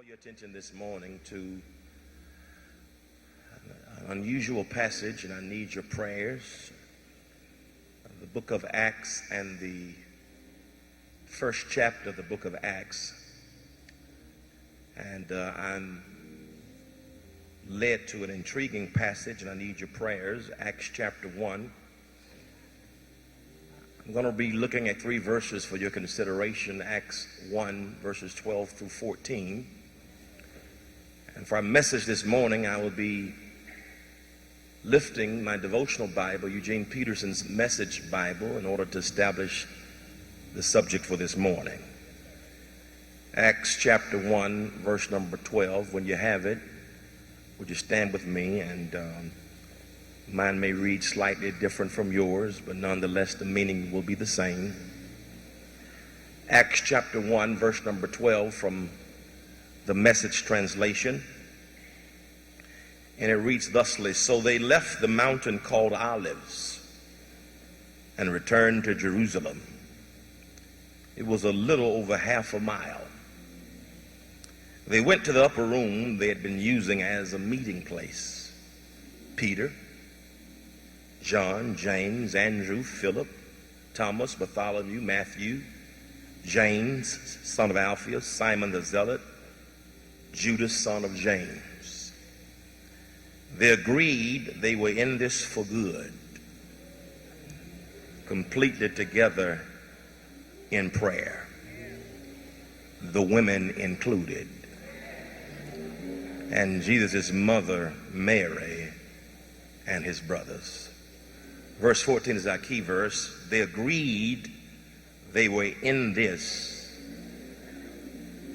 Call your attention this morning to an unusual passage, and I need your prayers. The book of Acts and the first chapter of the book of Acts. And I'm led to an intriguing passage, and I need your prayers. Acts chapter 1. I'm going to be looking at three verses for your consideration. Acts 1, verses 12 through 14. And for our message this morning, I will be lifting my devotional Bible, Eugene Peterson's Message Bible, in order to establish the subject for this morning. Acts chapter 1, verse number 12. When you have it, would you stand with me? And mine may read slightly different from yours, but nonetheless the meaning will be the same. Acts chapter 1, verse number 12 from the Message translation. And it reads thusly: So they left the mountain called Olives and returned to Jerusalem. It was a little over half a mile. They went to the upper room they had been using as a meeting place. Peter, John, James, Andrew, Philip, Thomas, Bartholomew, Matthew, James, son of Alphaeus, Simon the Zealot, Judas, son of James. They agreed they were in this for good, completely together in prayer, the women included, and Jesus' mother, Mary, and his brothers. Verse 14 is our key verse. They agreed they were in this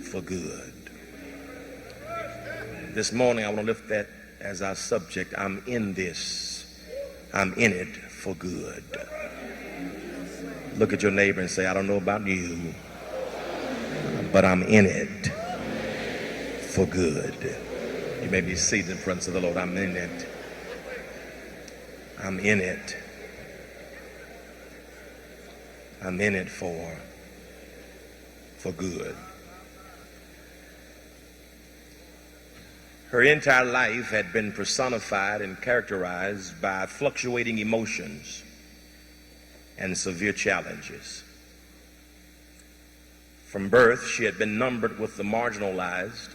for good. This morning I want to lift that as our subject. I'm in this. I'm in it for good. Look at your neighbor and say, I don't know about you, but I'm in it for good. You may be seated in the presence of the Lord. I'm in it. I'm in it. I'm in it for good. Her entire life had been personified and characterized by fluctuating emotions and severe challenges. From birth, she had been numbered with the marginalized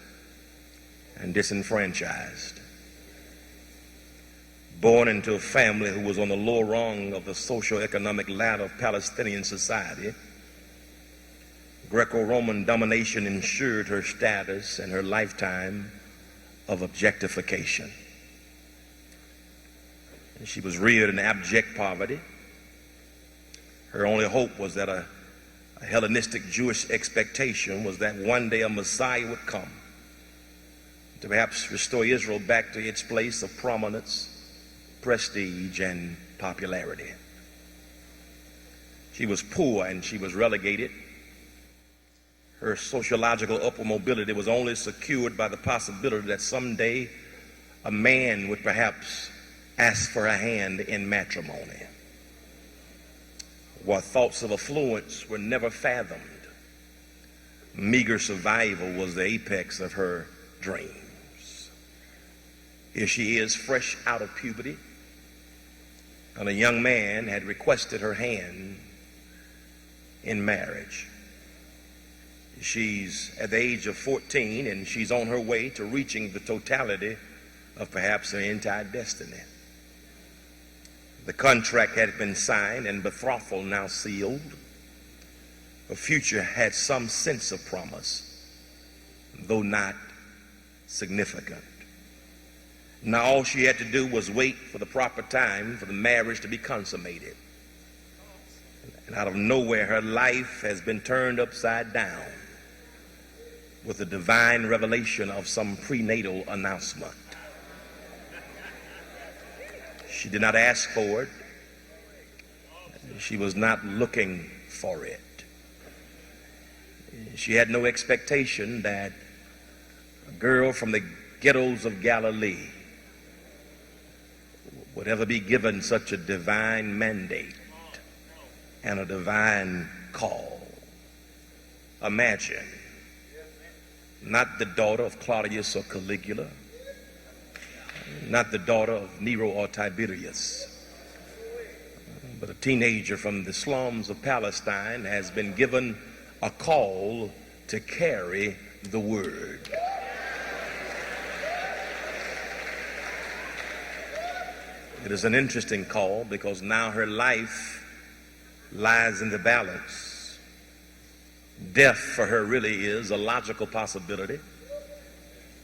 and disenfranchised. Born into a family who was on the lower rung of the socio-economic ladder of Palestinian society, Greco-Roman domination ensured her status and her lifetime of objectification. And she was reared in abject poverty. Her only hope was that a Hellenistic Jewish expectation was that one day a Messiah would come to perhaps restore Israel back to its place of prominence, prestige, and popularity. She was poor and she was relegated. Her sociological upward mobility was only secured by the possibility that someday a man would perhaps ask for her hand in matrimony. While thoughts of affluence were never fathomed, meager survival was the apex of her dreams. Here she is, fresh out of puberty, and a young man had requested her hand in marriage. She's at the age of 14, and she's on her way to reaching the totality of perhaps her entire destiny. The contract had been signed and betrothal now sealed. Her future had some sense of promise, though not significant. Now all she had to do was wait for the proper time for the marriage to be consummated. And out of nowhere, her life has been turned upside down with the divine revelation of some prenatal announcement. She did not ask for it. She was not looking for it. She had no expectation that a girl from the ghettos of Galilee would ever be given such a divine mandate and a divine call. Imagine not the daughter of Claudius or Caligula, not the daughter of Nero or Tiberius, but a teenager from the slums of Palestine has been given a call to carry the word. It is an interesting call because now her life lies in the balance. Death for her really is a logical possibility.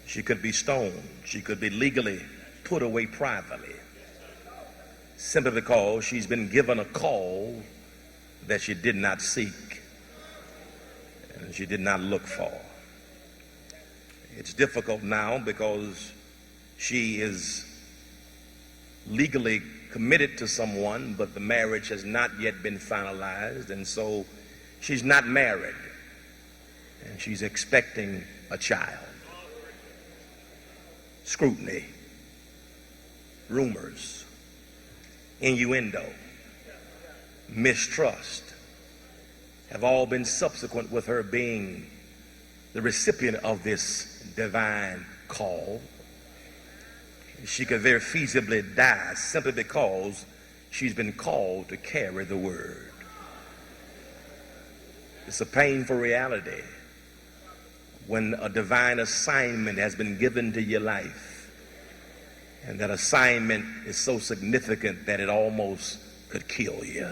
She could be stoned. She could be legally put away privately, simply because she's been given a call that she did not seek and she did not look for. It's difficult now because she is legally committed to someone, but the marriage has not yet been finalized, and so she's not married, and she's expecting a child. Scrutiny, rumors, innuendo, mistrust have all been subsequent with her being the recipient of this divine call. She could very feasibly die simply because she's been called to carry the word. It's a painful reality when a divine assignment has been given to your life, and that assignment is so significant that it almost could kill you.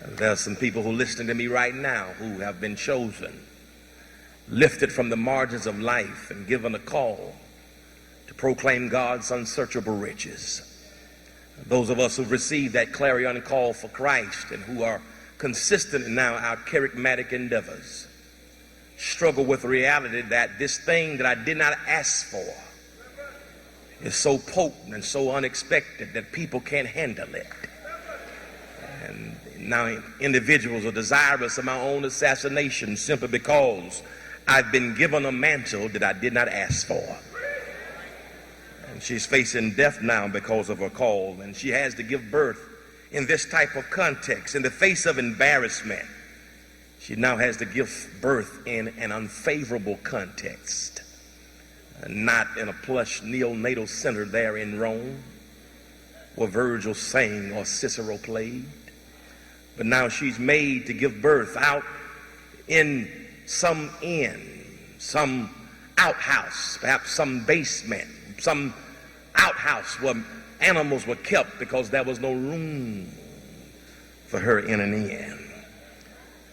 There are some people who are listening to me right now who have been chosen, lifted from the margins of life and given a call to proclaim God's unsearchable riches. Those of us who've received that clarion call for Christ and who are consistent in now our charismatic endeavors struggle with the reality that this thing that I did not ask for is so potent and so unexpected that people can't handle it. And now individuals are desirous of my own assassination simply because I've been given a mantle that I did not ask for. And she's facing death now because of her call, and she has to give birth in this type of context. In the face of embarrassment, she now has to give birth in an unfavorable context, not in a plush neonatal center there in Rome where Virgil sang or Cicero played, but now she's made to give birth out in some inn, some outhouse, perhaps some basement, some outhouse where animals were kept because there was no room for her in an inn.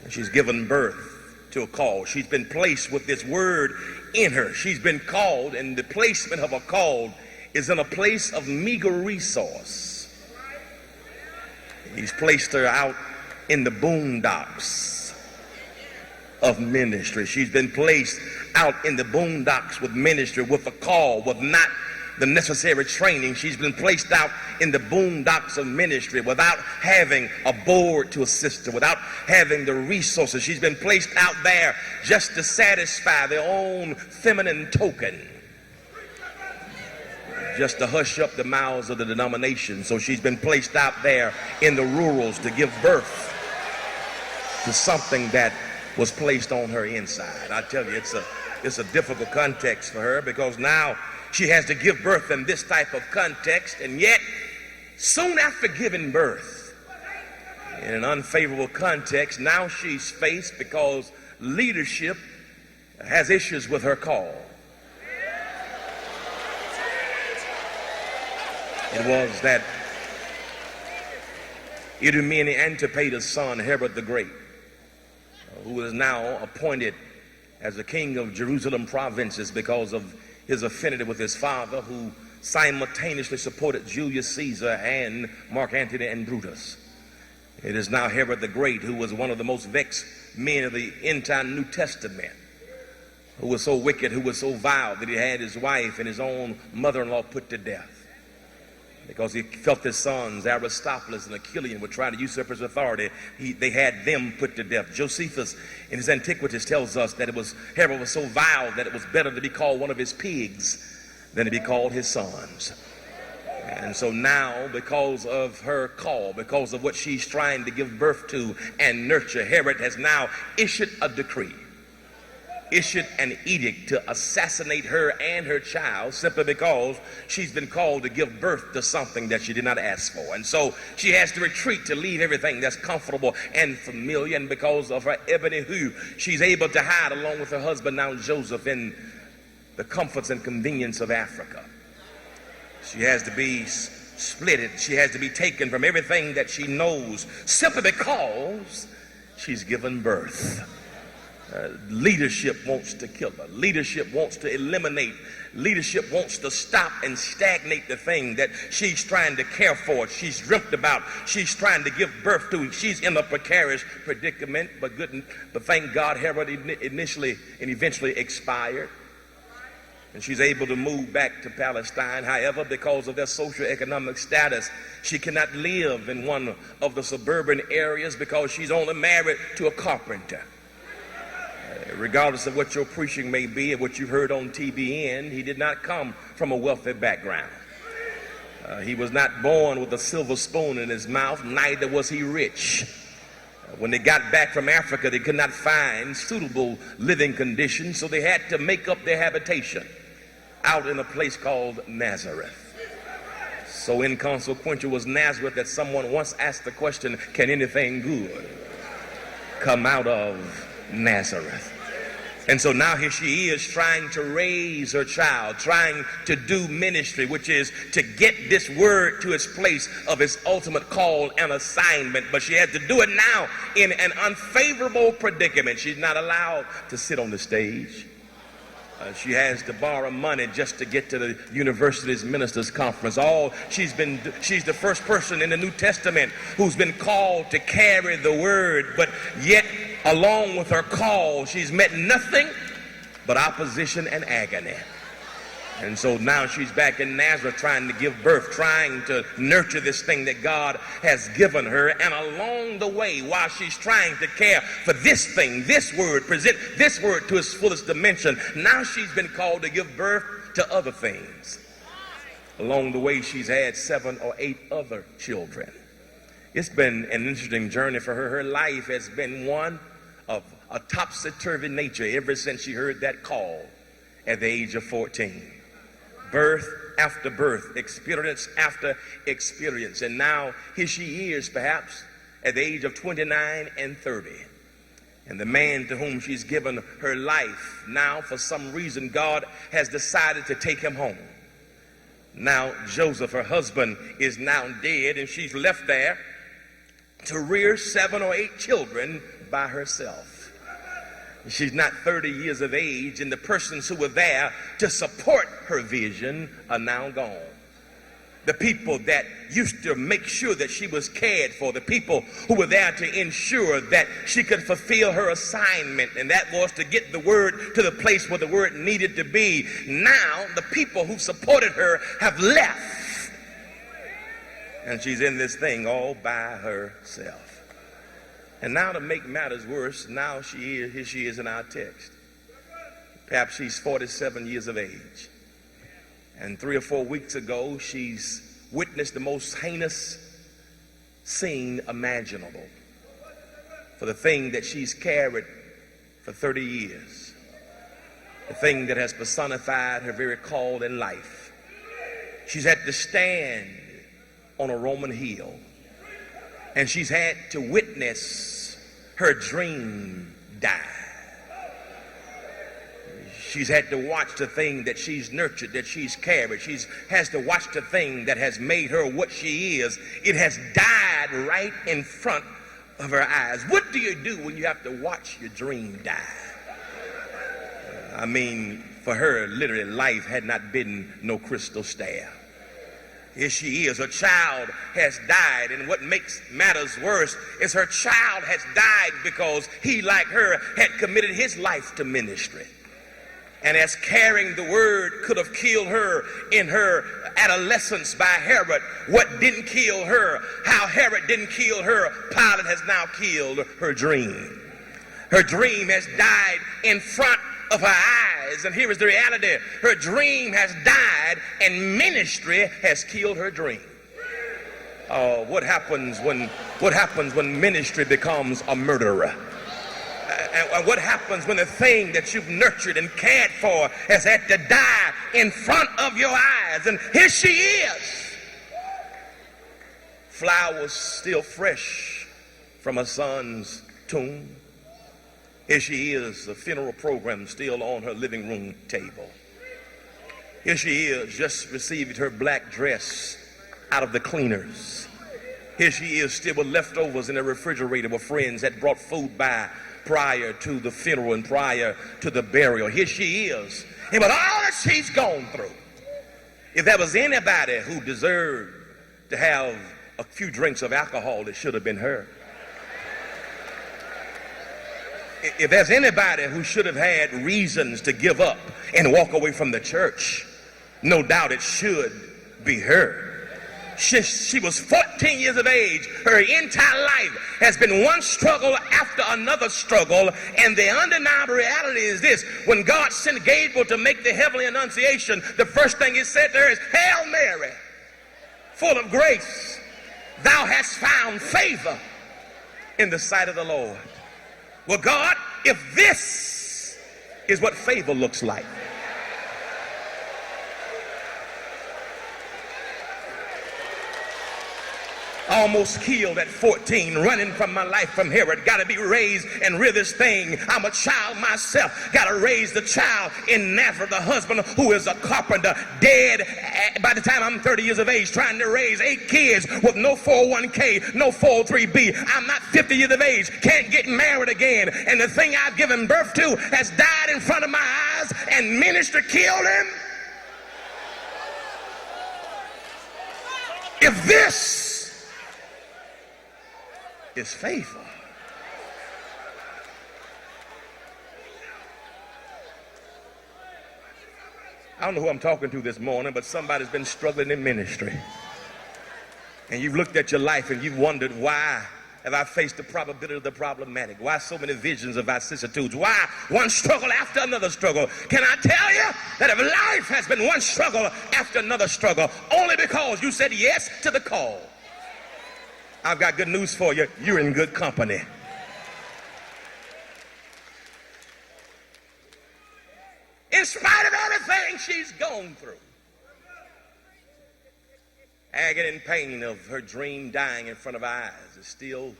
And she's given birth to a call. She's been placed with this word in her. She's been called, and the placement of a call is in a place of meager resource. He's placed her out in the boondocks of ministry. She's been placed out in the boondocks with ministry, with a call, with not the necessary training. She's been placed out in the boondocks of ministry without having a board to assist her, without having the resources. She's been placed out there just to satisfy their own feminine token, just to hush up the mouths of the denomination. So she's been placed out there in the rurals to give birth to something that was placed on her inside. I tell you, it's a difficult context for her because now she has to give birth in this type of context, and yet soon after giving birth in an unfavorable context, now she's faced because leadership has issues with her call. It was that Idumean Antipater's son, Herod the Great, who is now appointed as the king of Jerusalem provinces because of his affinity with his father, who simultaneously supported Julius Caesar and Mark Antony and Brutus. It is now Herod the Great, who was one of the most vexed men of the entire New Testament, who was so wicked, who was so vile that he had his wife and his own mother-in-law put to death because he felt his sons, Aristobulus and Achilles, were trying to usurp his authority. They had them put to death. Josephus, in his Antiquities, tells us that Herod was so vile that it was better to be called one of his pigs than to be called his sons. And so now, because of her call, because of what she's trying to give birth to and nurture, Herod has now issued a decree issued an edict to assassinate her and her child simply because she's been called to give birth to something that she did not ask for. And so she has to retreat to leave everything that's comfortable and familiar. And because of her ebony hue, she's able to hide along with her husband now Joseph in the comforts and convenience of Africa. She has to be splitted. She has to be taken from everything that she knows simply because she's given birth. Leadership wants to kill her. Leadership wants to eliminate. Leadership wants to stop and stagnate the thing that she's trying to care for, she's dreamt about, she's trying to give birth to. She's in a precarious predicament, but thank God Herod initially and eventually expired. And she's able to move back to Palestine. However, because of their socioeconomic status, she cannot live in one of the suburban areas because she's only married to a carpenter. Regardless of what your preaching may be and what you've heard on TBN, he did not come from a wealthy background. He was not born with a silver spoon in his mouth, neither was he rich. When they got back from Africa, they could not find suitable living conditions, so they had to make up their habitation out in a place called Nazareth. So inconsequential was Nazareth that someone once asked the question, can anything good come out of Nazareth? And so now here she is trying to raise her child, trying to do ministry, which is to get this word to its place of its ultimate call and assignment. But she had to do it now in an unfavorable predicament. She's not allowed to sit on the stage. She has to borrow money just to get to the university's ministers' conference. She's the first person in the New Testament who's been called to carry the word, but yet along with her call, she's met nothing but opposition and agony. And so now she's back in Nazareth trying to give birth, trying to nurture this thing that God has given her. And along the way, while she's trying to care for this thing, this word, present this word to its fullest dimension, now she's been called to give birth to other things. Along the way, she's had 7 or 8 other children. It's been an interesting journey for her. Her life has been one of a topsy-turvy nature ever since she heard that call at the age of 14. Birth after birth, experience after experience. And now here she is, perhaps at the age of 29 and 30. And the man to whom she's given her life, now for some reason God has decided to take him home. Now Joseph, her husband, is now dead, and she's left there to rear 7 or 8 children by herself. She's not 30 years of age, and the persons who were there to support her vision are now gone. The people that used to make sure that she was cared for, the people who were there to ensure that she could fulfill her assignment, and that was to get the word to the place where the word needed to be. Now the people who supported her have left, and she's in this thing all by herself. And now to make matters worse, now here she is in our text. Perhaps she's 47 years of age. And 3 or 4 weeks ago, she's witnessed the most heinous scene imaginable for the thing that she's carried for 30 years. The thing that has personified her very call in life. She's had to stand on a Roman hill. And she's had to witness her dream die. She's had to watch the thing that she's nurtured, that she's carried. She has to watch the thing that has made her what she is. It has died right in front of her eyes. What do you do when you have to watch your dream die? I mean, for her, literally, life had not been no crystal stair. Here she is. Her child has died, and what makes matters worse is her child has died because he, like her, had committed his life to ministry. And as carrying the word could have killed her in her adolescence by Herod, what didn't kill her, how Herod didn't kill her, Pilate has now killed her dream. Her dream has died in front of her eyes, and here is the reality: her dream has died and ministry has killed her dream. What happens when ministry becomes a murderer? And what happens when the thing that you've nurtured and cared for has had to die in front of your eyes? And here she is, flowers still fresh from her son's tomb. Here she is, a funeral program still on her living room table. Here she is, just received her black dress out of the cleaners. Here she is, still with leftovers in the refrigerator where friends had brought food by prior to the funeral and prior to the burial. Here she is. And with all that she's gone through, if there was anybody who deserved to have a few drinks of alcohol, it should have been her. If there's anybody who should have had reasons to give up and walk away from the church, no doubt it should be her. She was 14 years of age. Her entire life has been one struggle after another struggle. And the undeniable reality is this: when God sent Gabriel to make the heavenly annunciation, the first thing he said to her is, "Hail Mary, full of grace, thou hast found favor in the sight of the Lord." Well, God, if this is what favor looks like, almost killed at 14, running from my life from Herod. Got to be raised and rear this thing. I'm a child myself. Got to raise the child in Nazareth, the husband who is a carpenter, dead by the time I'm 30 years of age, trying to raise 8 kids with no 401k, no 403b. I'm not 50 years of age, can't get married again. And the thing I've given birth to has died in front of my eyes, and ministry killed him. If this is favor, I don't know who I'm talking to this morning, but somebody's been struggling in ministry, and you've looked at your life and you've wondered, why have I faced the probability of the problematic? Why so many visions of vicissitudes? Why one struggle after another struggle? Can I tell you that if life has been one struggle after another struggle, only because you said yes to the call? I've got good news for you. You're in good company. In spite of everything she's gone through, agony and pain of her dream dying in front of her eyes is still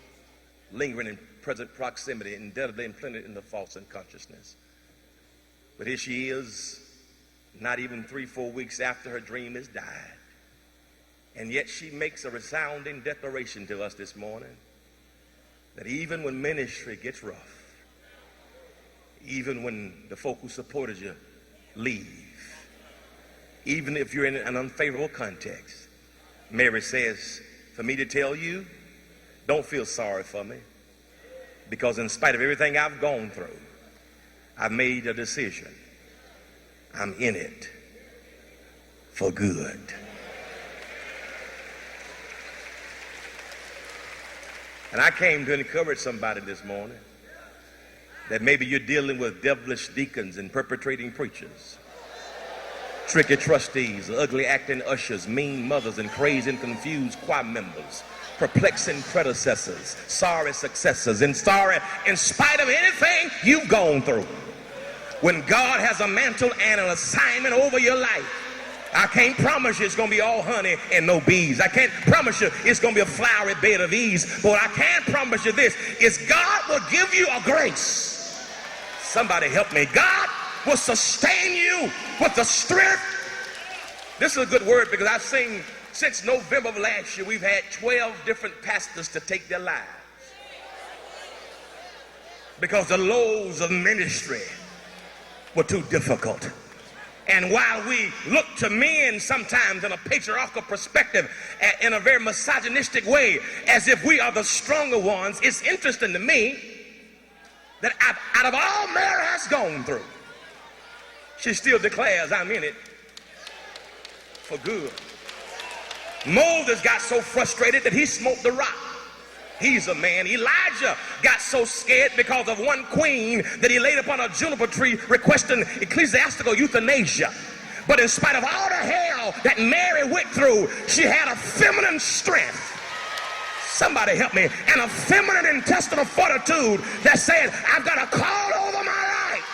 lingering in present proximity, indelibly implanted in the false unconsciousness. But here she is, not even 3-4 weeks after her dream has died. And yet she makes a resounding declaration to us this morning that even when ministry gets rough, even when the folk who supported you leave, even if you're in an unfavorable context, Mary says, for me to tell you, don't feel sorry for me, because in spite of everything I've gone through, I've made a decision. I'm in it for good. And I came to encourage somebody this morning that maybe you're dealing with devilish deacons and perpetrating preachers, tricky trustees, ugly acting ushers, mean mothers, and crazy and confused choir members, perplexing predecessors, sorry successors, and sorry in spite of anything you've gone through. When God has a mantle and an assignment over your life, I can't promise you it's going to be all honey and no bees. I can't promise you it's going to be a flowery bed of ease. But what I can promise you this is God will give you a grace. Somebody help me. God will sustain you with the strength. This is a good word because I've seen since November of last year, we've had 12 different pastors to take their lives because the loads of ministry were too difficult. And while we look to men sometimes in a patriarchal perspective, in a very misogynistic way, as if we are the stronger ones, it's interesting to me that out of all Mary has gone through, she still declares, I'm in it for good. Moses got so frustrated that he smote the rock. He's a man. Elijah got so scared because of one queen that he laid upon a juniper tree requesting ecclesiastical euthanasia. But in spite of all the hell that Mary went through, she had a feminine strength. Somebody help me. And a feminine intestinal fortitude that said, I've got a call over my life.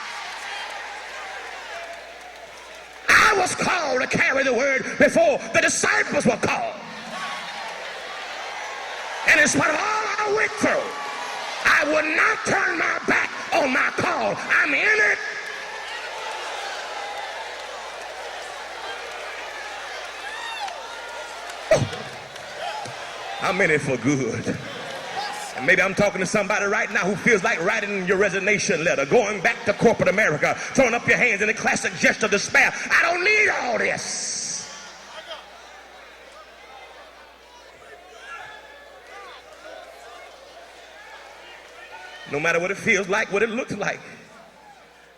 I was called to carry the word before the disciples were called. And in spite of all I went through, I would not turn my back on my call. I'm in it. I'm in it for good. And maybe I'm talking to somebody right now who feels like writing your resignation letter, going back to corporate America, throwing up your hands in a classic gesture of despair. I don't need all this. No matter what it feels like, what it looks like.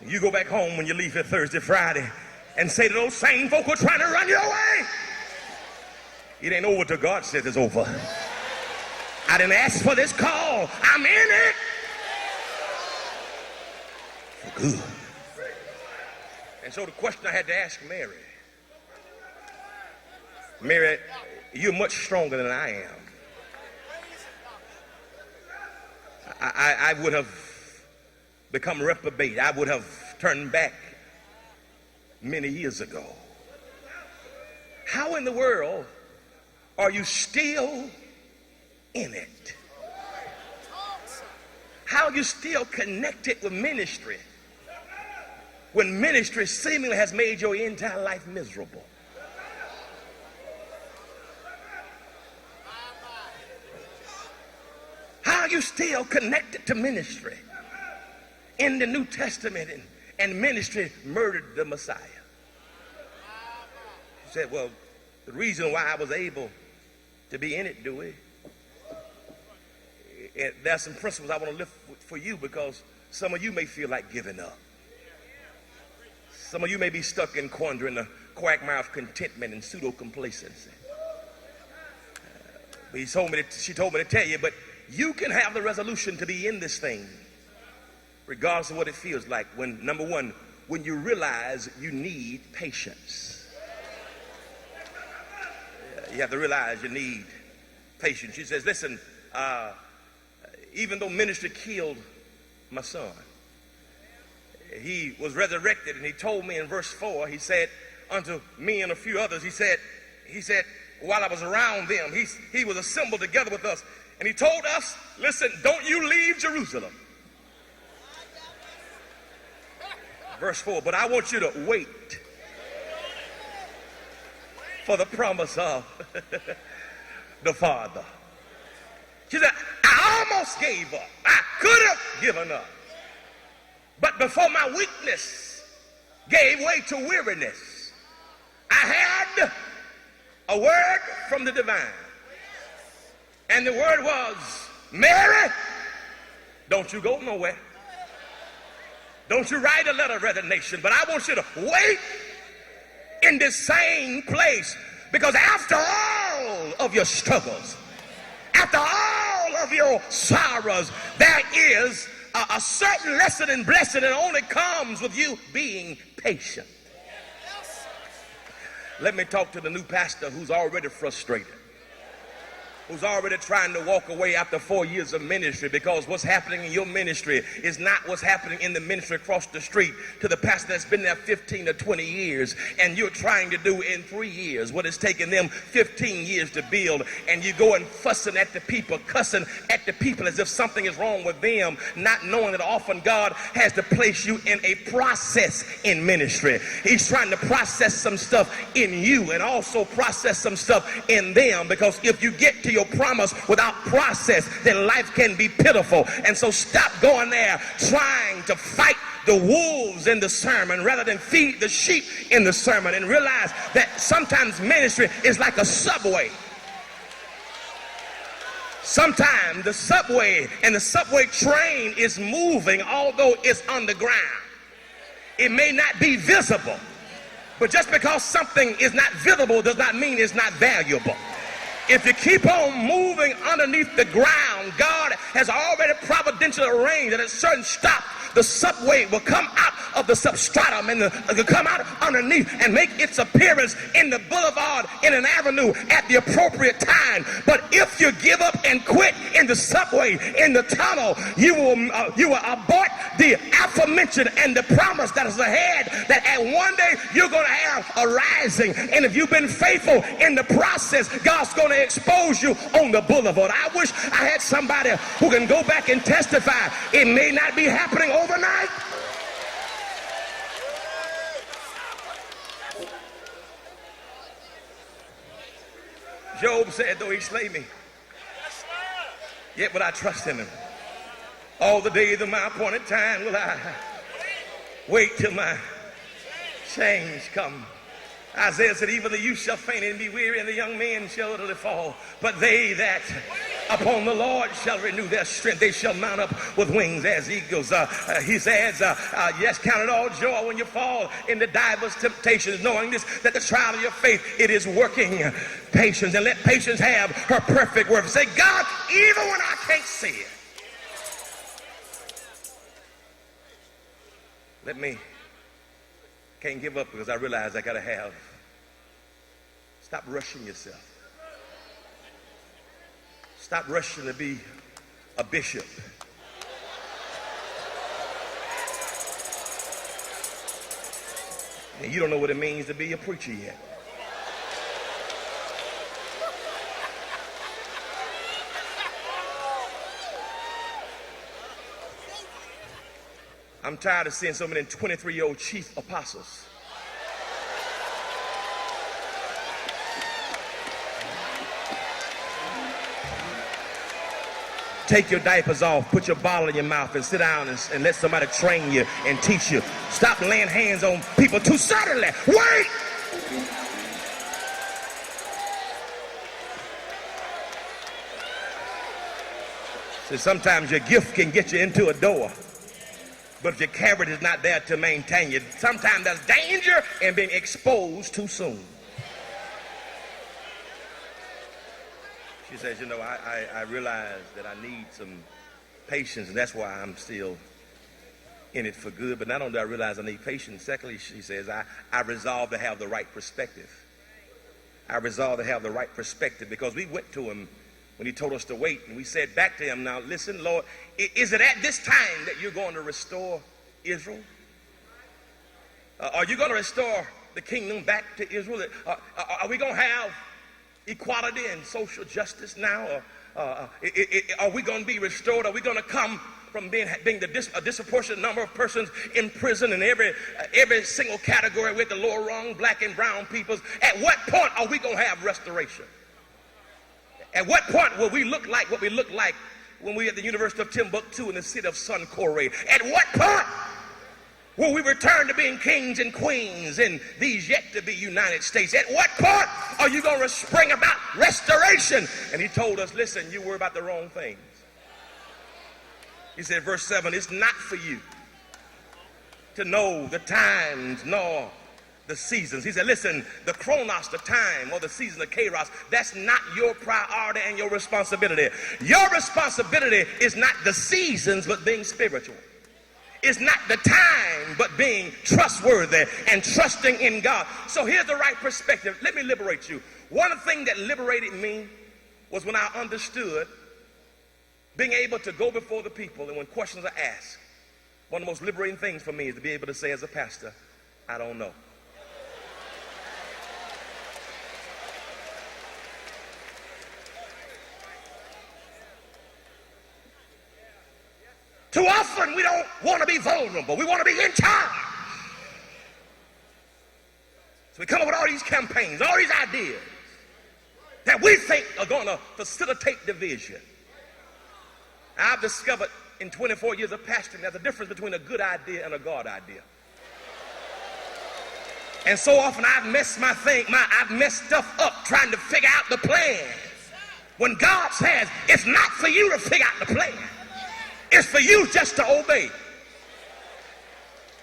You go back home when you leave here Thursday, Friday, and say to those same folk who are trying to run your way, it ain't over till God says it's over. I didn't ask for this call. I'm in it for good. And so the question I had to ask Mary, you're much stronger than I am. I would have become reprobate. I would have turned back many years ago. How in the world are you still in it? How are you still connected with ministry when ministry seemingly has made your entire life miserable? How are you still connected to ministry? In the New Testament, and ministry murdered the Messiah. He said, well, the reason why I was able to be in it, Dewey, there's some principles I want to lift for you, because some of you may feel like giving up. Some of you may be stuck in quandary, in the quagmire of contentment and pseudo-complacency. But she told me to tell you, but you can have the resolution to be in this thing, regardless of what it feels like. When, number one, when you realize you need patience. You have to realize you need patience. She says, listen, even though ministry killed my son, he was resurrected, and he told me in verse 4, he said unto me and a few others, he said, while I was around them, he was assembled together with us, and he told us, listen, don't you leave Jerusalem. Verse 4, but I want you to wait for the promise of the Father. She said, I almost gave up. I could have given up. But before my weakness gave way to weariness, I had a word from the divine. And the word was, Mary, don't you go nowhere. Don't you write a letter of resignation, but I want you to wait in this same place, because after all of your struggles, after all of your sorrows, there is a certain lesson and blessing that only comes with you being patient. Let me talk to the new pastor who's already frustrated, who's already trying to walk away after 4 years of ministry, because what's happening in your ministry is not what's happening in the ministry across the street to the pastor that's been there 15 or 20 years, and you're trying to do in 3 years what it's taken them 15 years to build, and you go and fussing at the people, cussing at the people as if something is wrong with them, not knowing that often God has to place you in a process in ministry. He's trying to process some stuff in you and also process some stuff in them, because if you get to your promise without process, then life can be pitiful. And so stop going there trying to fight the wolves in the sermon rather than feed the sheep in the sermon, and realize that sometimes ministry is like a subway. Sometimes the subway and the subway train is moving, although it's underground. It may not be visible, but just because something is not visible does not mean it's not valuable. If you keep on moving underneath the ground, God has already providentially arranged that at a certain stop, the subway will come out of the substratum and will come out underneath and make its appearance in the boulevard in an avenue at the appropriate time. But if you give up and quit in the subway, in the tunnel, you will abort the aforementioned and the promise that is ahead, that at one day you're going to have a rising. And if you've been faithful in the process, God's going to expose you on the boulevard. I wish I had somebody who can go back and testify. It may not be happening overnight. Job said, though he slay me, yet will I trust in him. All the days of my appointed time will I wait till my change come. Isaiah said, even the youth shall faint and be weary, and the young men shall utterly fall. But they that upon the Lord shall renew their strength. They shall mount up with wings as eagles. He says, yes, count it all joy when you fall into divers temptations, knowing this, that the trial of your faith, it is working patience. And let patience have her perfect work. Say, God, even when I can't see it, can't give up, because I realize I gotta have. Stop rushing yourself. Stop rushing to be a bishop. And you don't know what it means to be a preacher yet. I'm tired of seeing so many 23-year-old chief apostles. Take your diapers off, put your bottle in your mouth, and sit down and let somebody train you and teach you. Stop laying hands on people too suddenly. Wait! See, sometimes your gift can get you into a door, but if your character is not there to maintain you, sometimes there's danger in being exposed too soon. She says, you know, I realize that I need some patience, and that's why I'm still in it for good. But not only do I realize I need patience, secondly, she says, I resolve to have the right perspective. I resolve to have the right perspective, because we went to him when he told us to wait, and we said back to him, now listen, Lord, is it at this time that you're going to restore Israel? Are you going to restore the kingdom back to Israel? Are we going to have equality and social justice now? Are we going to be restored? Are we going to come from being a disproportionate number of persons in prison in every single category with the lower rung, black and brown peoples? At what point are we going to have restoration? At what point will we look like what we looked like when we were at the University of Timbuktu in the city of Sonkore? At what point will we return to being kings and queens in these yet-to-be United States? At what point are you going to bring about restoration? And he told us, listen, you worry about the wrong things. He said, verse 7, it's not for you to know the times nor the seasons. He said, listen, the chronos, the time, or the season of kairos, that's not your priority and your responsibility. Your responsibility is not the seasons, but being spiritual. It's not the time, but being trustworthy and trusting in God. So here's the right perspective. Let me liberate you. One of the things that liberated me was when I understood being able to go before the people, and when questions are asked, one of the most liberating things for me is to be able to say as a pastor, I don't know. Too often we don't want to be vulnerable. We want to be in charge. So we come up with all these campaigns, all these ideas that we think are going to facilitate division. I've discovered in 24 years of pastoring there's a difference between a good idea and a God idea. And so often I've messed I've messed stuff up trying to figure out the plan. When God says it's not for you to figure out the plan. It's for you just to obey.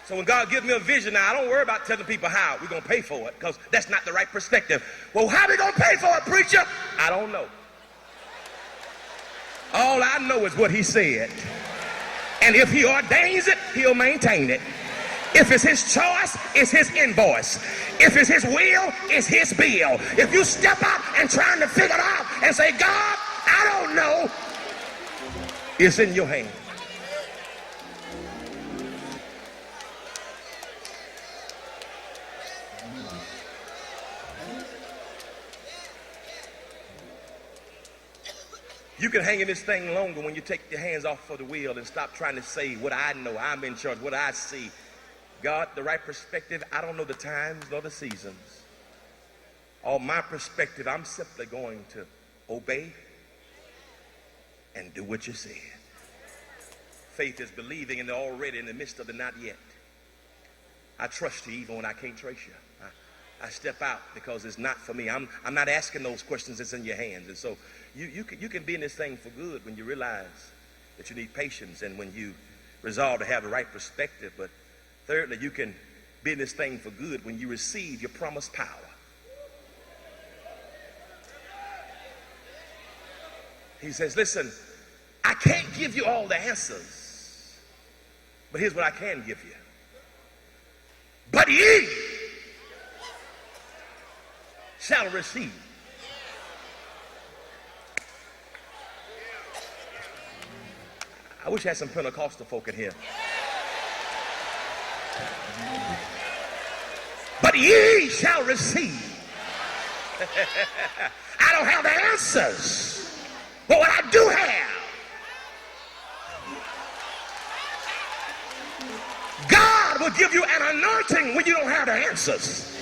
So when God gives me a vision now, I don't worry about telling people how we're going to pay for it, because that's not the right perspective. Well, how are we going to pay for it, preacher? I don't know. All I know is what he said. And if he ordains it, he'll maintain it. If it's his choice, it's his invoice. If it's his will, it's his bill. If you step out and trying to figure it out and say, God, I don't know, it's in your hand. You can hang in this thing longer when you take your hands off of the wheel and stop trying to say what I know, I'm in charge, what I see. God, the right perspective, I don't know the times nor the seasons. All my perspective, I'm simply going to obey and do what you said. Faith is believing in the already in the midst of the not yet. I trust you even when I can't trace you. I step out because it's not for me. I'm not asking those questions. It's in your hands. And so you can be in this thing for good when you realize that you need patience and when you resolve to have the right perspective. But thirdly, you can be in this thing for good when you receive your promised power. He says, listen, I can't give you all the answers, but here's what I can give you. But ye shall receive. I wish I had some Pentecostal folk in here. But ye shall receive. I don't have the answers, but what I do have, God will give you an anointing when you don't have the answers.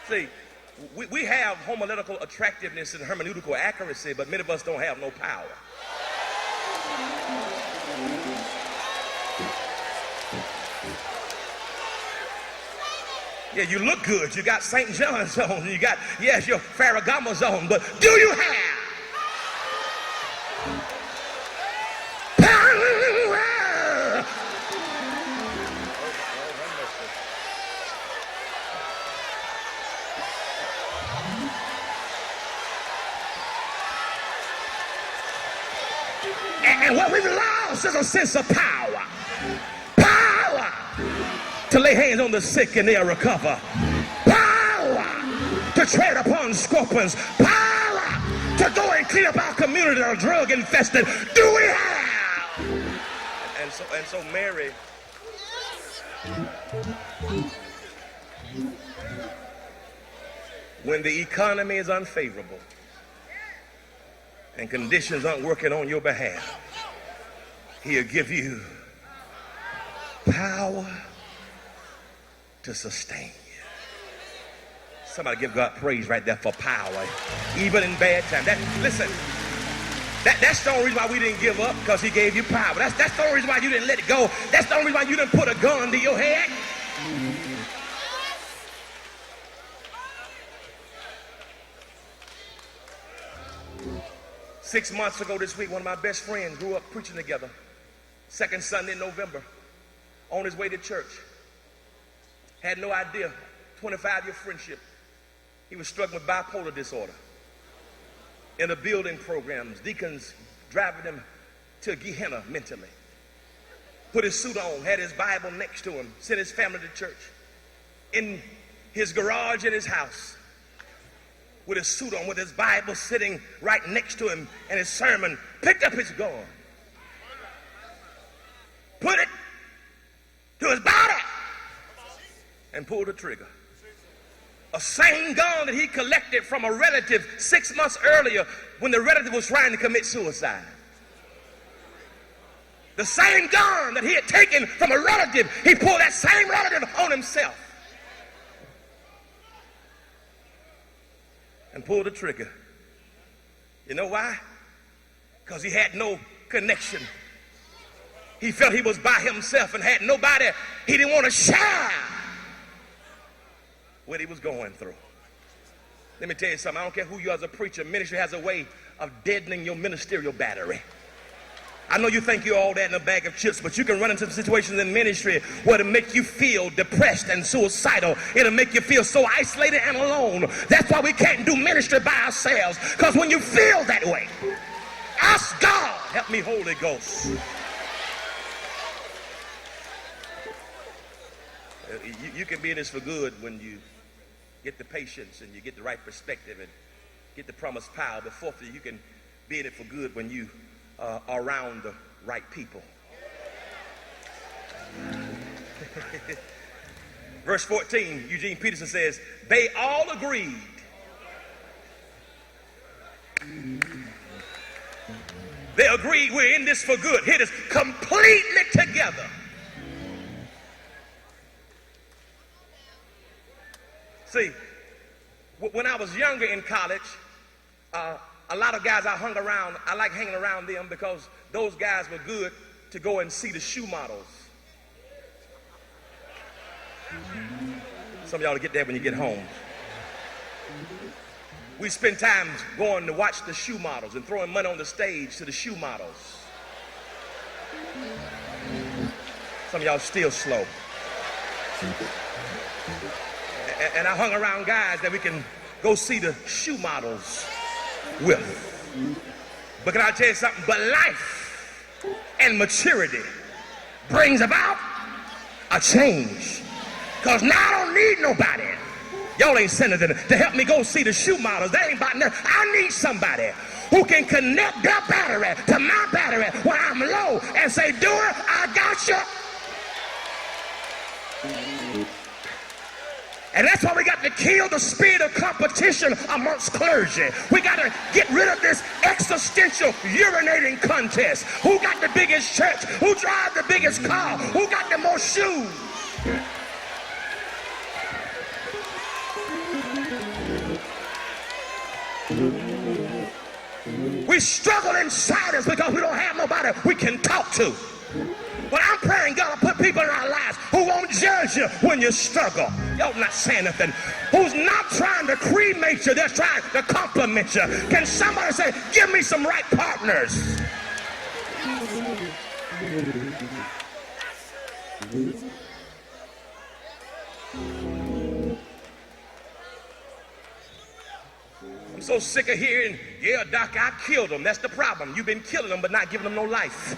See, we have homiletical attractiveness and hermeneutical accuracy, but many of us don't have no power. Yeah, you look good. You got St. John's on. You got, yes, your Ferragamo's on. But do you have power? And what we've lost is a sense of power. Power to lay hands on the sick and they'll recover. Power to tread upon scorpions. Power to go and clean up our community that are drug infested. Do we have? And so Mary, when the economy is unfavorable and conditions aren't working on your behalf, he'll give you power to sustain you. Somebody give God praise right there for power, even in bad times. That's the only reason why we didn't give up, because he gave you power. That's the only reason why you didn't let it go. That's the only reason why you didn't put a gun to your head. Six months ago this week, one of my best friends grew up preaching together. Second Sunday in November, on his way to church. Had no idea, 25-year friendship. He was struggling with bipolar disorder. In the building programs, deacons driving him to Gehenna mentally. Put his suit on, had his Bible next to him, sent his family to church. In his garage in his house, with his suit on, with his Bible sitting right next to him, and his sermon, picked up his gun, put it to his body, and pulled the trigger. A same gun that he collected from a relative 6 months earlier when the relative was trying to commit suicide. The same gun that he had taken from a relative, he pulled that same relative on himself and pulled the trigger. You know why? Because he had no connection. He felt he was by himself and had nobody. He didn't want to share what he was going through. Let me tell you something. I don't care who you are as a preacher. Ministry has a way of deadening your ministerial battery. I know you think you're all that in a bag of chips, but you can run into situations in ministry where it'll make you feel depressed and suicidal. It'll make you feel so isolated and alone. That's why we can't do ministry by ourselves. Because when you feel that way, ask God, help me, Holy Ghost. You can be in this for good when you get the patience and you get the right perspective and get the promised power. But fourthly, you can be in it for good when you are around the right people. Verse 14, Eugene Peterson says, they all agreed. They agreed we're in this for good. Here it is, completely together. See, when I was younger in college, a lot of guys I hung around, I like hanging around them because those guys were good to go and see the shoe models. Some of y'all will get that when you get home. We spend time going to watch the shoe models and throwing money on the stage to the shoe models. Some of y'all still slow. And I hung around guys that we can go see the shoe models with. But can I tell you something? But life and maturity brings about a change. Because now I don't need nobody. Y'all ain't sending them to help me go see the shoe models. That ain't about nothing. I need somebody who can connect their battery to my battery when I'm low and say, do it, I got you. And that's why we got to kill the spirit of competition amongst clergy. We got to get rid of this existential urinating contest. Who got the biggest church? Who drives the biggest car? Who got the most shoes? We struggle inside us because we don't have nobody we can talk to. But I'm praying God will put people in our lives who won't judge you when you struggle. Y'all not saying nothing. Who's not trying to cremate you, they're trying to compliment you. Can somebody say, give me some right partners? I'm so sick of hearing, yeah, Doc, I killed them. That's the problem. You've been killing them but not giving them no life.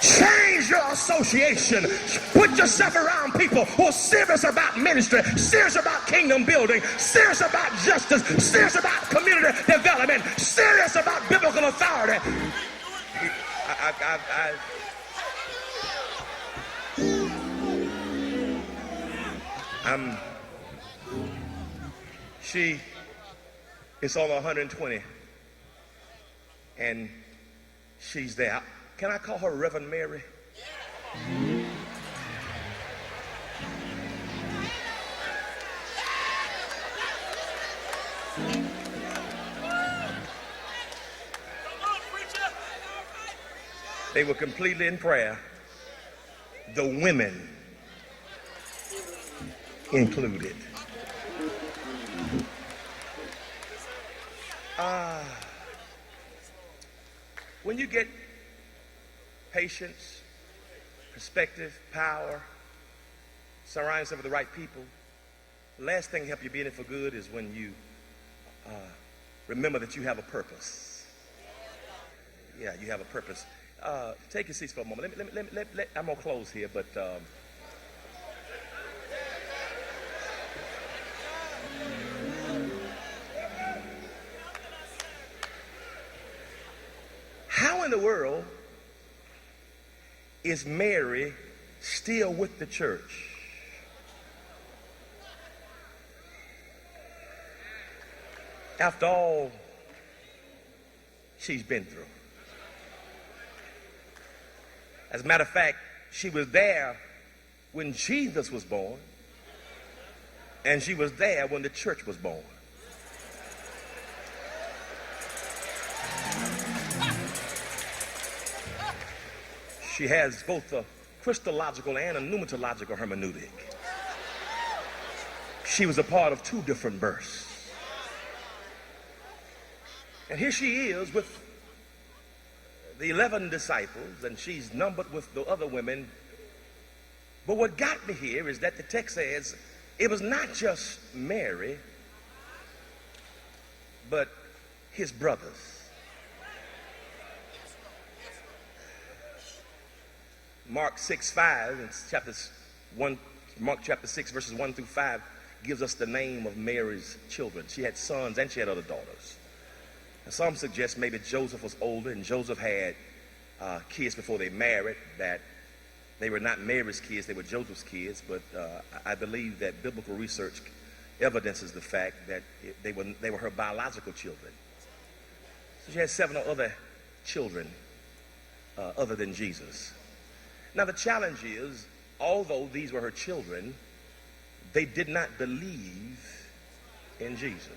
Change your association. Put yourself around people who are serious about ministry, serious about kingdom building, serious about justice, serious about community development, serious about biblical authority. She is on 120 and she's there. Can I call her Reverend Mary? They were completely in prayer. The women included. When you get patience, perspective, power, surround yourself with the right people, the last thing to help you be in it for good is when you remember that you have a purpose. Yeah, you have a purpose. Take your seats for a moment. I'm going to close here, but how in the world is Mary still with the church? After all she's been through. As a matter of fact, she was there when Jesus was born, and she was there when the church was born. She has both a Christological and a pneumatological hermeneutic. She was a part of two different births. And here she is with the 11 disciples, and she's numbered with the other women. But what got me here is that the text says it was not just Mary, but his brothers. Mark 6:5, Mark chapter 6, verses 1 through 5, gives us the name of Mary's children. She had sons and she had other daughters. And some suggest maybe Joseph was older and Joseph had kids before they married, that they were not Mary's kids, they were Joseph's kids. But I believe that biblical research evidences the fact that they were her biological children. So she had 7 other children other than Jesus. Now the challenge is, although these were her children, they did not believe in Jesus.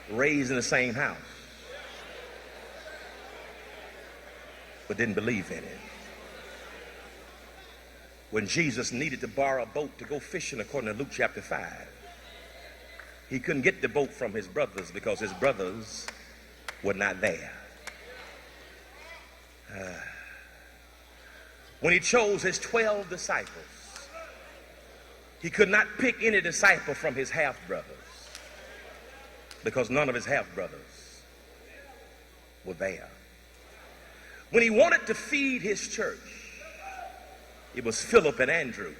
Raised in the same house, but didn't believe in it. When Jesus needed to borrow a boat to go fishing, according to Luke chapter 5, he couldn't get the boat from his brothers because his brothers were not there. When he chose his 12 disciples, he could not pick any disciple from his half-brothers because none of his half-brothers were there. When he wanted to feed his church, it was Philip and Andrew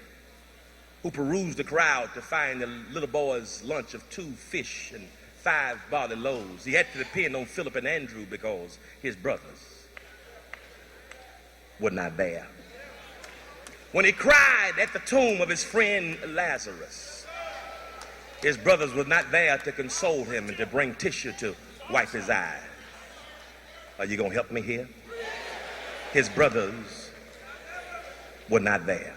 who perused the crowd to find the little boy's lunch of 2 fish and 5 barley loaves. He had to depend on Philip and Andrew because his brothers were not there. When he cried at the tomb of his friend Lazarus, his brothers were not there to console him and to bring tissue to wipe his eyes. Are you going to help me here? His brothers were not there.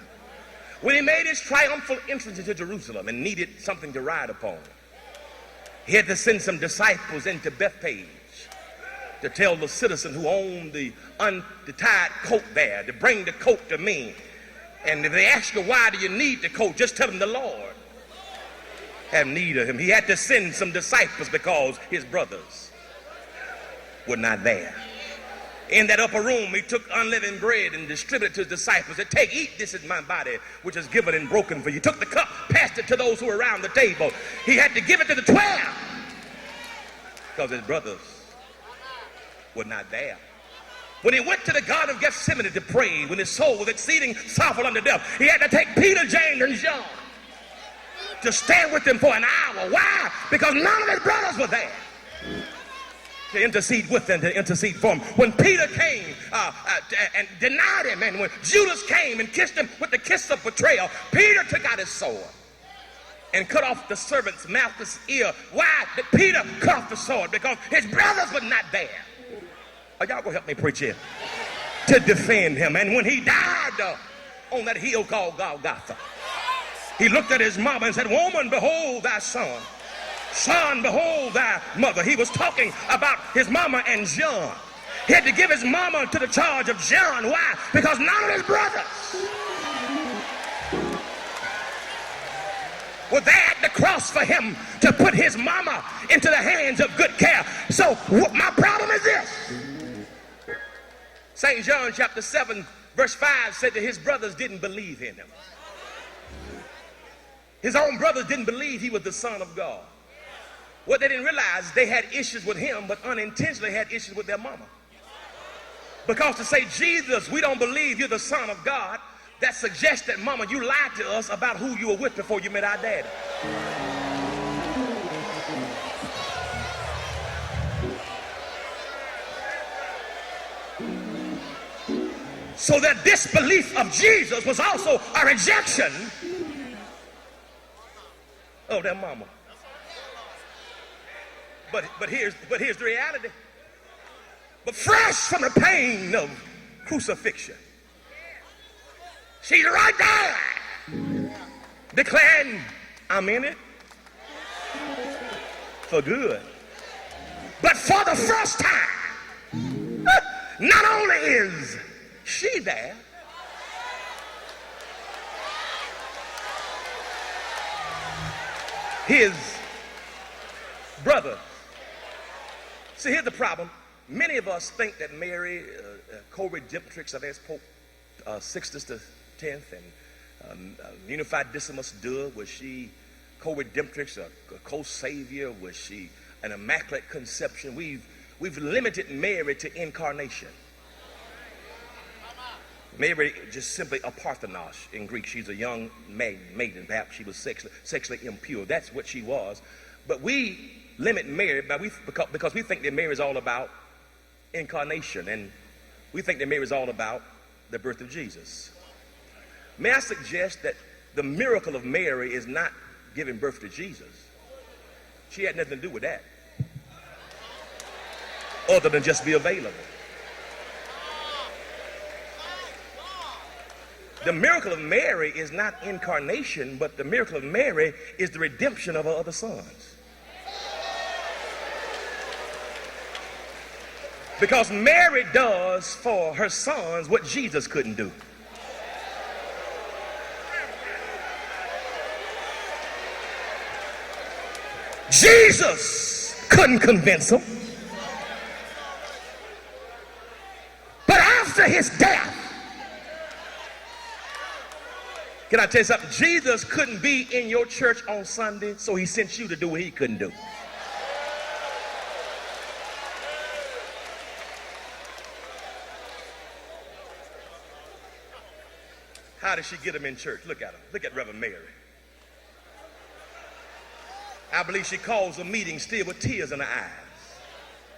When he made his triumphal entrance into Jerusalem and needed something to ride upon, he had to send some disciples into Bethpage to tell the citizen who owned the tied coat there to bring the coat to me. And if they ask you, why do you need the coat, just tell them the Lord have need of him. He had to send some disciples because his brothers were not there. In that upper room, he took unleavened bread and distributed it to his disciples. Said, take, eat, this is my body, which is given and broken for you. Took the cup, passed it to those who were around the table. He had to give it to the 12 because his brothers were not there. When he went to the Garden of Gethsemane to pray, when his soul was exceeding sorrowful unto death, he had to take Peter, James, and John to stand with him for an hour. Why? Because none of his brothers were there to intercede with them, to intercede for him. When Peter came and denied him, and when Judas came and kissed him with the kiss of betrayal, Peter took out his sword and cut off the servant's Malchus' ear. Why did Peter cut off the sword? Because his brothers were not there. Are y'all gonna help me preach here? To defend him. And when he died on that hill called Golgotha, he looked at his mama and said, woman, behold thy son. Son, behold thy mother. He was talking about his mama and John. He had to give his mama to the charge of John. Why? Because none of his brothers were there at the cross for him to put his mama into the hands of good care. So my problem is this. St. John chapter 7 verse 5 said that his brothers didn't believe in him. His own brothers didn't believe he was the Son of God. What they didn't realize, they had issues with him, but unintentionally had issues with their mama. Because to say, Jesus, we don't believe you're the Son of God, that suggests that, mama, you lied to us about who you were with before you met our daddy. So their disbelief of Jesus was also a rejection of their mama. But here's the reality. But fresh from the pain of crucifixion, she's right there, declaring, I'm in it for good. But for the first time, not only is she there, his Brothers. See, here's the problem. Many of us think that Mary, co-redemptrix of Pope Sixtus the 10th, and Unified Decimus Duh, was she co-redemptrix, a co-savior? Was she an immaculate conception? We've limited Mary to incarnation. Mary just simply a parthenos in Greek. She's a young maiden. Perhaps she was sexually impure. That's what she was. But we limit Mary because we think that Mary is all about incarnation, and we think that Mary is all about the birth of Jesus. May I suggest that the miracle of Mary is not giving birth to Jesus. She had nothing to do with that, other than just be available. The miracle of Mary is not incarnation, but the miracle of Mary is the redemption of her other sons. Because Mary does for her sons what Jesus couldn't do. Jesus couldn't convince them. But after his death, can I tell you something? Jesus couldn't be in your church on Sunday, so he sent you to do what he couldn't do. How did she get him in church? Look at him. Look at Reverend Mary. I believe she calls a meeting still with tears in her eyes,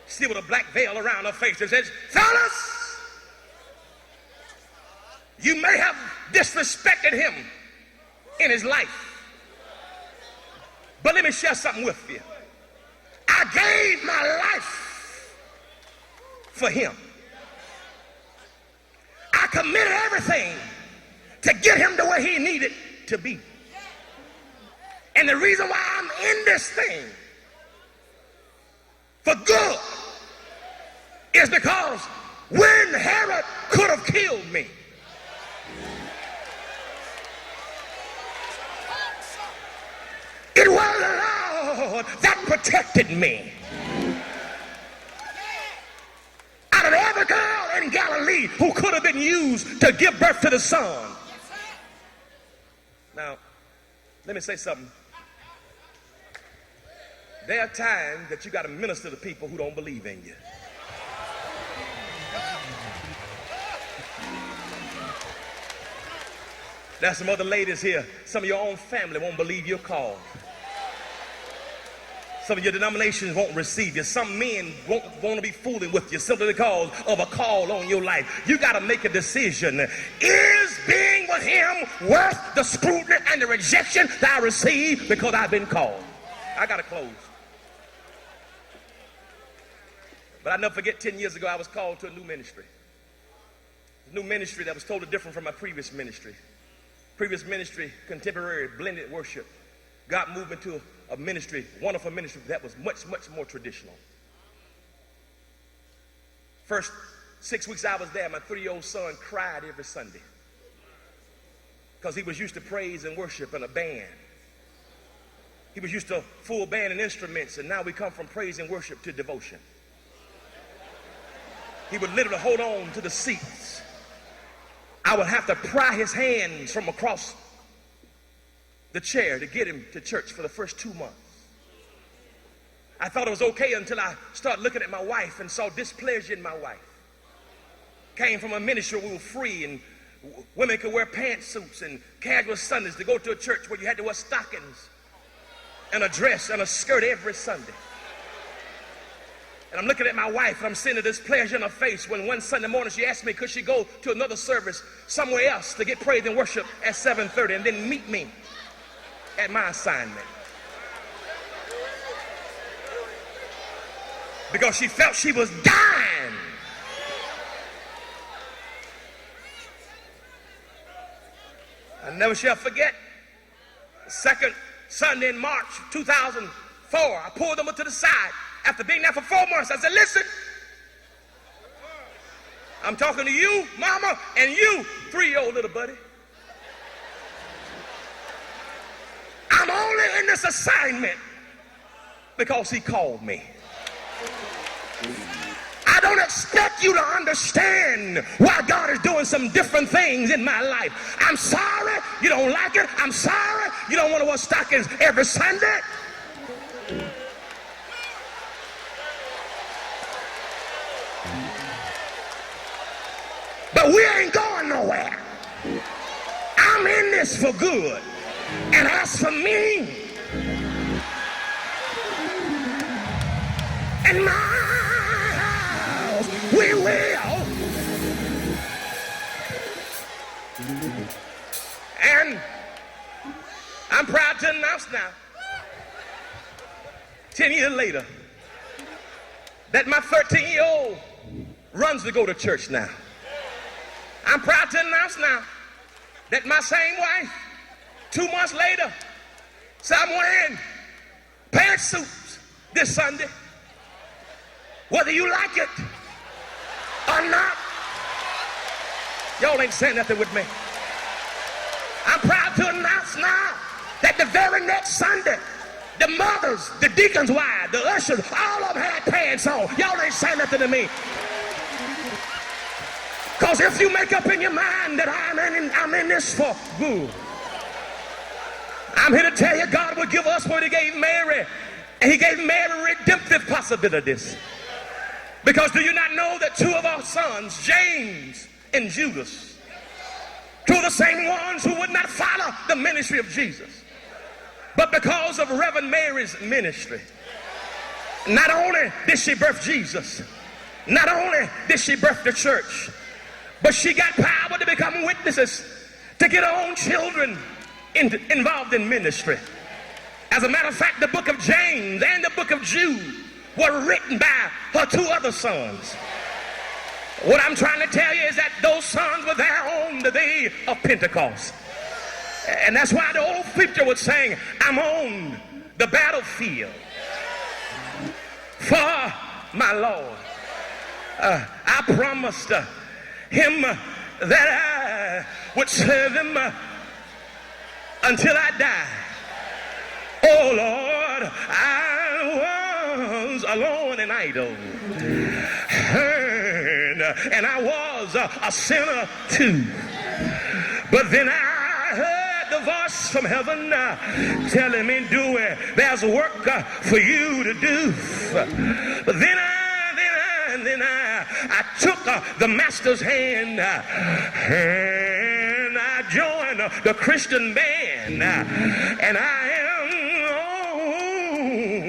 still with a black veil around her face, and says, "Fellas, you may have disrespected him in his life, but let me share something with you. I gave my life for him. I committed everything to get him to where he needed to be. And the reason why I'm in this thing for good is because when Herod could have killed me, it was the Lord that protected me. Out of every girl in Galilee who could have been used to give birth to the Son. Now, let me say something. There are times that you got to minister to people who don't believe in you. There's some other ladies here. Some of your own family won't believe you're called. Some of your denominations won't receive you. Some men won't want to be fooling with you simply because of a call on your life. You got to make a decision. Is being with him worth the scrutiny and the rejection that I receive because I've been called? I got to close. But I'll never forget 10 years ago I was called to a new ministry. A new ministry that was totally different from my previous ministry. Previous ministry, contemporary, blended worship. God moved into a ministry, wonderful ministry that was much, much more traditional. First 6 weeks I was there, my 3-year-old son cried every Sunday because he was used to praise and worship and a band. He was used to full band and instruments, and now we come from praise and worship to devotion. He would literally hold on to the seats. I would have to pry his hands from across the chair to get him to church for the first 2 months. I thought it was okay until I started looking at my wife and saw displeasure in my wife. Came from a ministry where we were free and women could wear pantsuits and casual Sundays to go to a church where you had to wear stockings and a dress and a skirt every Sunday. And I'm looking at my wife and I'm seeing the displeasure in her face when one Sunday morning she asked me could she go to another service somewhere else to get praise and worship at 7:30 and then meet me at my assignment. Because she felt she was dying. I never shall forget the second Sunday in March 2004, I pulled them to the side. After being there for 4 months, I said, listen, I'm talking to you, mama, and you, 3-year-old little buddy. I'm only in this assignment because he called me. I don't expect you to understand why God is doing some different things in my life. I'm sorry you don't like it. I'm sorry you don't want to wear stockings every Sunday. But we ain't going nowhere. I'm in this for good. And as for me and my house, we will. And I'm proud to announce now, 10 years later, that my 13-year-old runs to go to church now. I'm proud to announce now that my same wife, 2 months later, said I'm wearing pantsuits this Sunday. Whether you like it or not, y'all ain't saying nothing with me. I'm proud to announce now that the very next Sunday, the mothers, the deacons' wives, the ushers, all of them had pants on. Y'all ain't saying nothing to me. Because if you make up in your mind that I'm in this for good, I'm here to tell you God will give us what he gave Mary. And he gave Mary redemptive possibilities. Because do you not know that 2 of our sons, James and Judas, 2 of the same ones who would not follow the ministry of Jesus, but because of Reverend Mary's ministry, not only did she birth Jesus, not only did she birth the church, but she got power to become witnesses, to get her own children involved in ministry. As a matter of fact, the book of James and the book of Jude were written by her 2 other sons. What I'm trying to tell you is that those sons were there on the day of Pentecost. And that's why the old preacher was saying, I'm on the battlefield for my Lord. I promised him that I would serve him until I die. Oh Lord, I was alone and idle, and I was a sinner too. But then I heard the voice from heaven telling me, Dewey, there's work for you to do. But then I took the master's hand and I joined the Christian band, and I am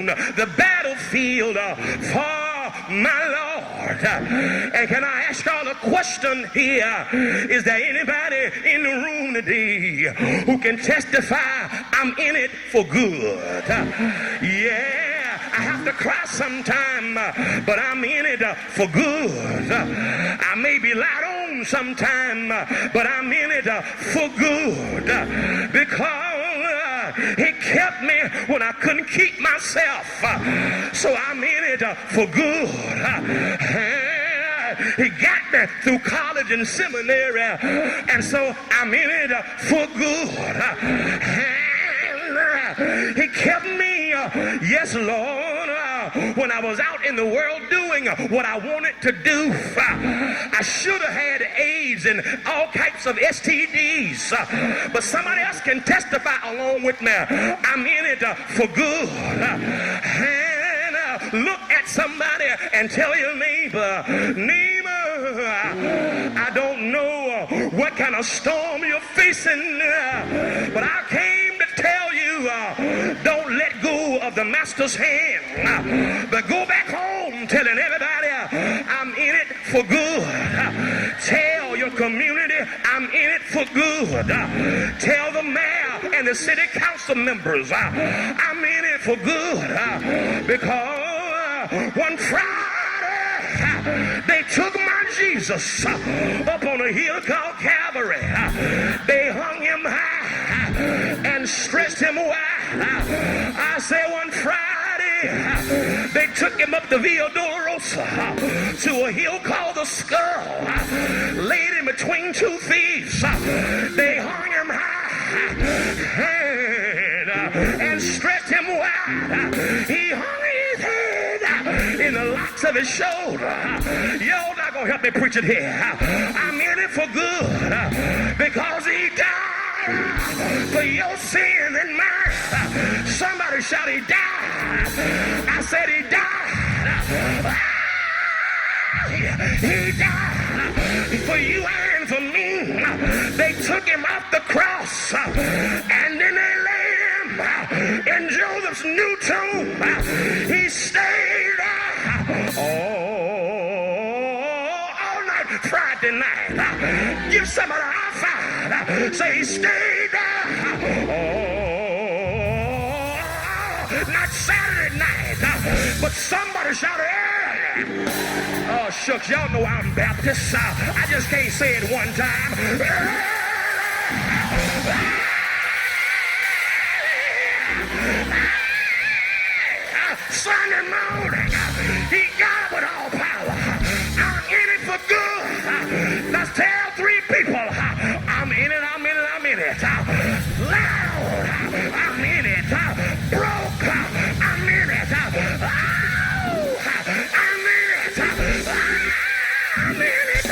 on the battlefield for my Lord. And can I ask y'all a question here? Is there anybody in the room today who can testify I'm in it for good? Yeah. I have to cry sometime, but I'm in it for good. I may be lied on sometime, but I'm in it for good. Because he kept me when I couldn't keep myself. So I'm in it for good. He got me through college and seminary, and so I'm in it for good. He kept me, yes, Lord, when I was out in the world doing what I wanted to do. I should have had AIDS and all types of STDs, but somebody else can testify along with me. I'm in it for good. And look at somebody and tell your neighbor, I don't know what kind of storm you're facing, but I came to tell you, don't let go of the master's hand, but go back home telling everybody I'm in it for good. Tell your community I'm in it for good. Tell the mayor and the city council members I'm in it for good, because one Friday they took my Jesus up on a hill called Calvary. They hung him high and stretched him wide. I say one Friday they took him up the Via Dolorosa to a hill called the Skull, laid him between 2 thieves. They hung him high and stretched him wide. He hung of his shoulder. Y'all not going to help me preach it here. I'm in it for good because he died for your sin and mine. Somebody shout, he died. I said he died. He died for you and for me. They took him off the cross and then they laid him in Joseph's new tomb. He stayed all night Friday night. Give somebody a high five. Say he stayed not Saturday night, but somebody shouted early. Oh, shucks, y'all know I'm Baptist. I just can't say it one time. Sunday morning, he got up with all power. I'm in it for good. Let's tell 3 people, I'm in it, I'm in it, I'm in it. Loud, I'm in it. Broke, I'm in it. Oh, I'm in it. I'm in it. I'm in it.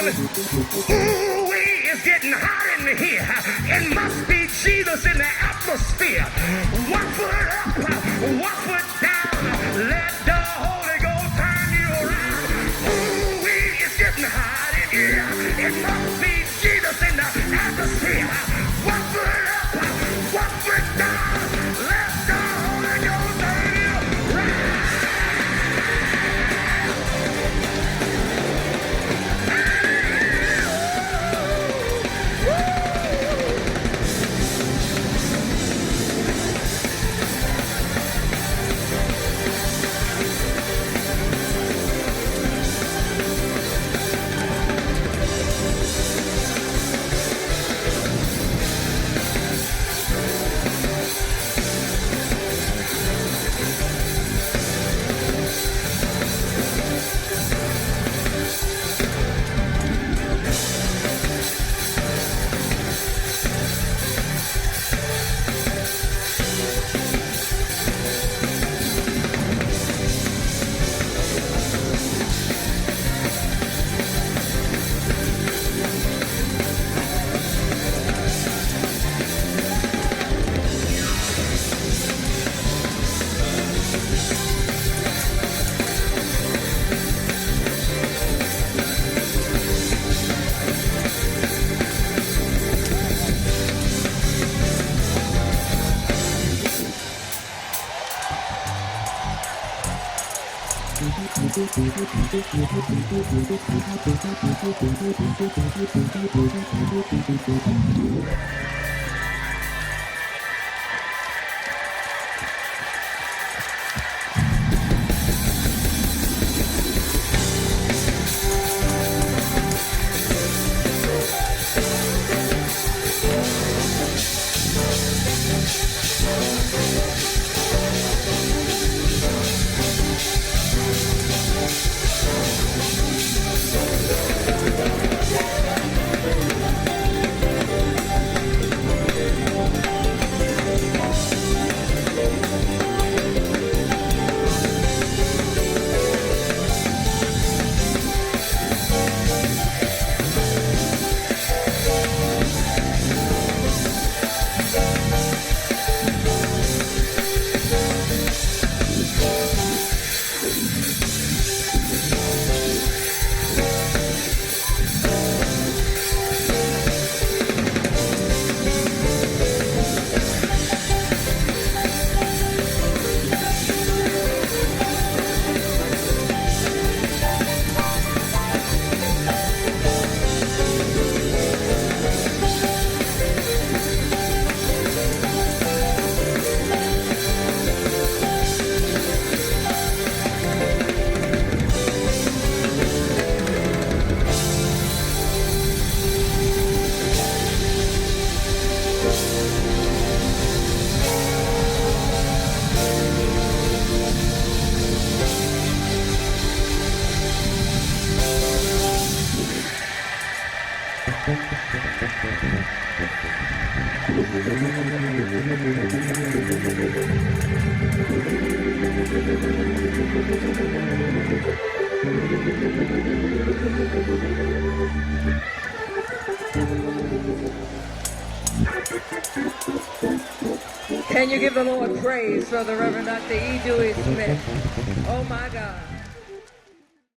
Listen. Ooh, it's getting hot in here. It must be Jesus in the atmosphere. 1 foot up, 1 foot down. Let the Holy Ghost turn you around. Ooh, it's getting hot in here. It must be Jesus in the atmosphere. 1 foot up, 1 foot down. Let the Holy Ghost turn you around. Can you give the Lord praise for the Reverend Dr. E. Dewey Smith? Oh, my God.